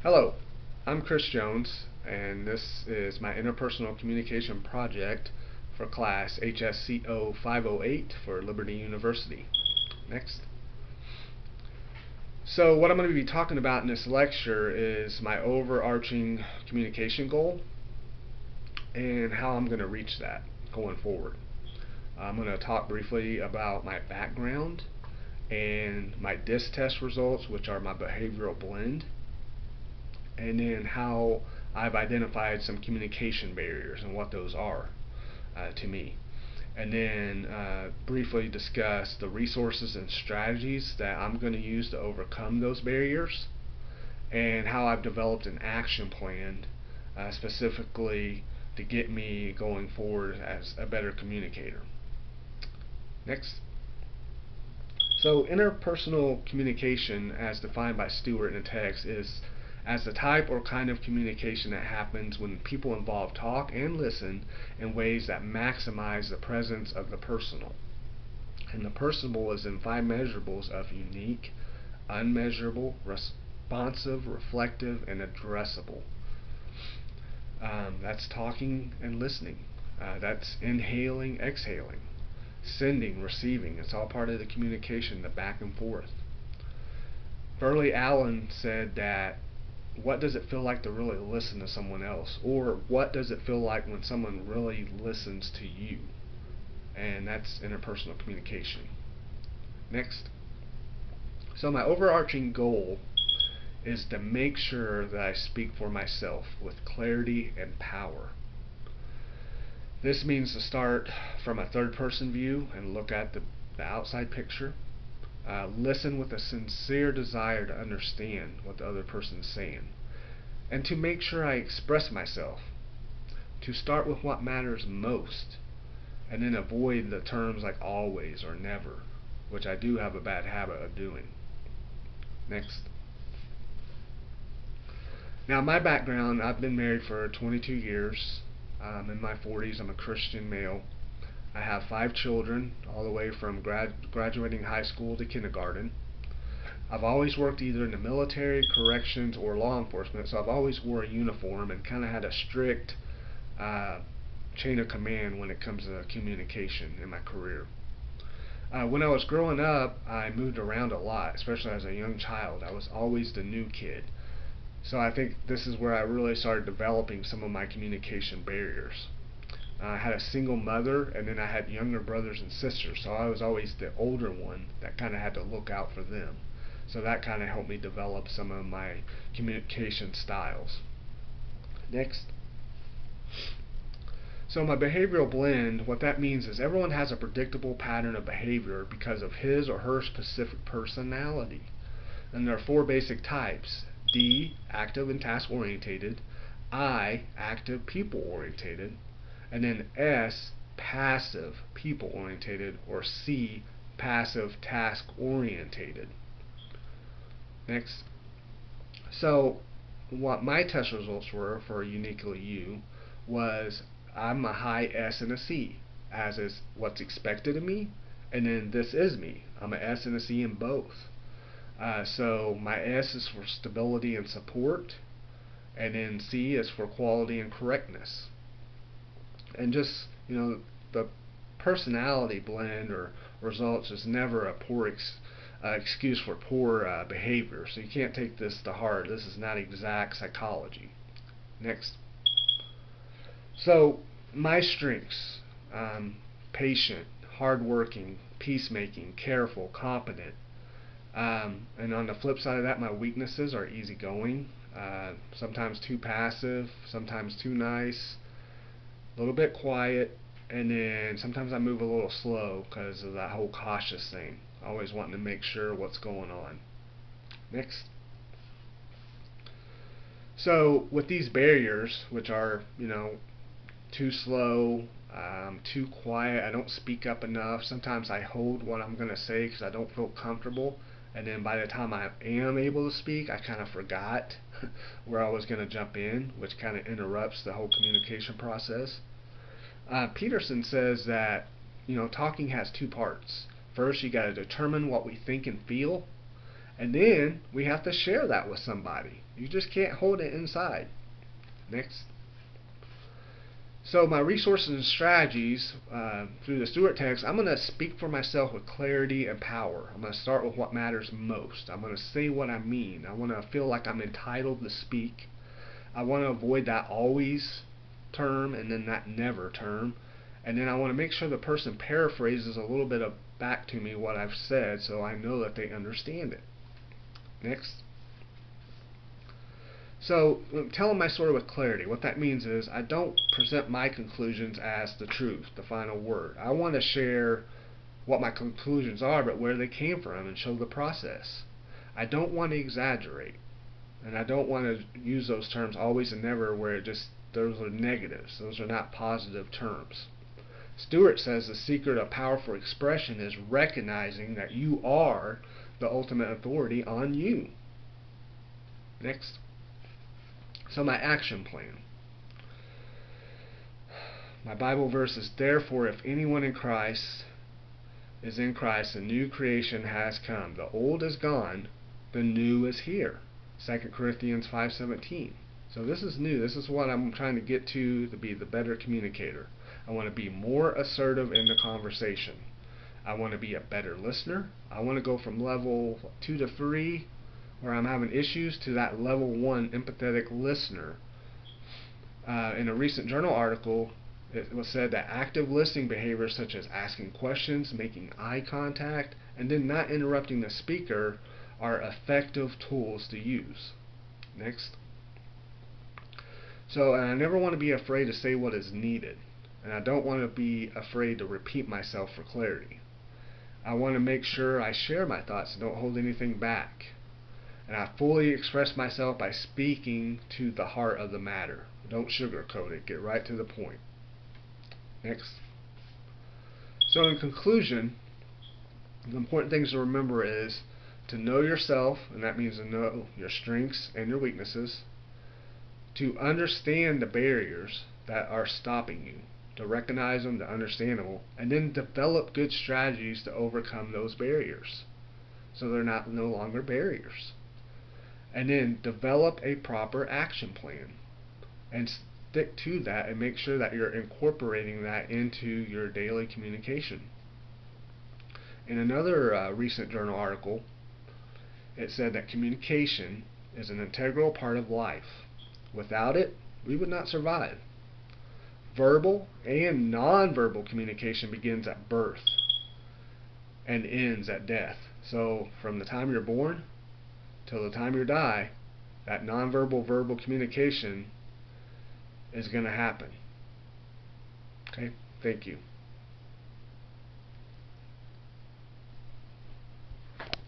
Hello, I'm Chris Jones, and this is my interpersonal communication project for class HSCO 508 for Liberty University. Next. So what I'm going to be talking about in this lecture is my overarching communication goal and how I'm going to reach that going forward. I'm going to talk briefly about my background and my DISC test results, which are my behavioral blend, and then how I've identified some communication barriers and what those are to me. And then briefly discuss the resources and strategies that I'm going to use to overcome those barriers, and how I've developed an action plan specifically to get me going forward as a better communicator. Next. So interpersonal communication, as defined by Stewart in a text, is as the type or kind of communication that happens when people involved talk and listen in ways that maximize the presence of the personal. And the personable is in five measurables of unique, unmeasurable, responsive, reflective, and addressable. That's talking and listening. That's inhaling, exhaling, sending, receiving. It's all part of the communication, the back and forth. Burley Allen said that what does it feel like to really listen to someone else? Or what does it feel like when someone really listens to you? And that's interpersonal communication. Next. So my overarching goal is to make sure that I speak for myself with clarity and power. This means to start from a third person view and look at the outside picture. Listen with a sincere desire to understand what the other person is saying, and to make sure I express myself. To start with what matters most, and then avoid the terms like always or never, which I do have a bad habit of doing. Next. Now, my background, I've been married for 22 years. I'm in my 40s. I'm a Christian male. I have 5 children, all the way from graduating high school to kindergarten. I've always worked either in the military, corrections, or law enforcement, so I've always wore a uniform and kind of had a strict chain of command when it comes to communication in my career. When I was growing up, I moved around a lot, especially as a young child. I was always the new kid. So I think this is where I really started developing some of my communication barriers. I had a single mother, and then I had younger brothers and sisters, so I was always the older one that kind of had to look out for them. So that kind of helped me develop some of my communication styles. Next. So my behavioral blend, what that means is everyone has a predictable pattern of behavior because of his or her specific personality. And there are 4 basic types. D, active and task orientated. I, active, people orientated. And then S, passive, people orientated, or C, passive, task orientated. Next. So what my test results were for Uniquely You was I'm a high S and a C, as is what's expected of me, and then this is me. I'm a S and a C in both. So my S is for stability and support, and then C is for quality and correctness. And just, the personality blend or results is never a poor excuse for poor behavior. So you can't take this to heart. This is not exact psychology. Next. So my strengths: patient, hardworking, peacemaking, careful, competent. And on the flip side of that, my weaknesses are easygoing, sometimes too passive, sometimes too nice, a little bit quiet, and then sometimes I move a little slow because of that whole cautious thing, always wanting to make sure what's going on. Next. So with these barriers, which are, too slow, too quiet, I don't speak up enough, sometimes I hold what I'm going to say because I don't feel comfortable, and then by the time I am able to speak, I kind of forgot where I was going to jump in, which kind of interrupts the whole communication process. Peterson says that talking has 2 parts. First, you got to determine what we think and feel, And then we have to share that with somebody. You just can't hold it inside. Next. So my resources and strategies through the Stewart text, I'm going to speak for myself with clarity and power. I'm going to start with what matters most. I'm going to say what I mean. I want to feel like I'm entitled to speak. I want to avoid that always term and then that never term. And then I want to make sure the person paraphrases a little bit of back to me what I've said so I know that they understand it. Next. So, telling my story with clarity, what that means is I don't present my conclusions as the truth, the final word. I want to share what my conclusions are, but where they came from and show the process. I don't want to exaggerate. And I don't want to use those terms always and never where those are negatives. Those are not positive terms. Stewart says the secret of powerful expression is recognizing that you are the ultimate authority on you. Next. So my action plan. My Bible verse is, therefore, if anyone is in Christ, a new creation has come. The old is gone, the new is here. 2 Corinthians 5:17. So this is new. This is what I'm trying to get to be the better communicator. I want to be more assertive in the conversation. I want to be a better listener. I want to go from level 2 to 3 where I'm having issues to that level 1 empathetic listener. In a recent journal article, it was said that active listening behaviors such as asking questions, making eye contact, and then not interrupting the speaker are effective tools to use. Next. So, and I never want to be afraid to say what is needed. And I don't want to be afraid to repeat myself for clarity. I want to make sure I share my thoughts and don't hold anything back. And I fully express myself by speaking to the heart of the matter. Don't sugarcoat it. Get right to the point. Next. So in conclusion, the important things to remember is to know yourself, and that means to know your strengths and your weaknesses, to understand the barriers that are stopping you, to recognize them, to understand them, and then develop good strategies to overcome those barriers so they're no longer barriers. And then develop a proper action plan and stick to that and make sure that you're incorporating that into your daily communication. In another recent journal article, it said that communication is an integral part of life. Without it, we would not survive. Verbal and nonverbal communication begins at birth and ends at death. So from the time you're born till the time you die, that nonverbal verbal communication is going to happen. Okay, thank you.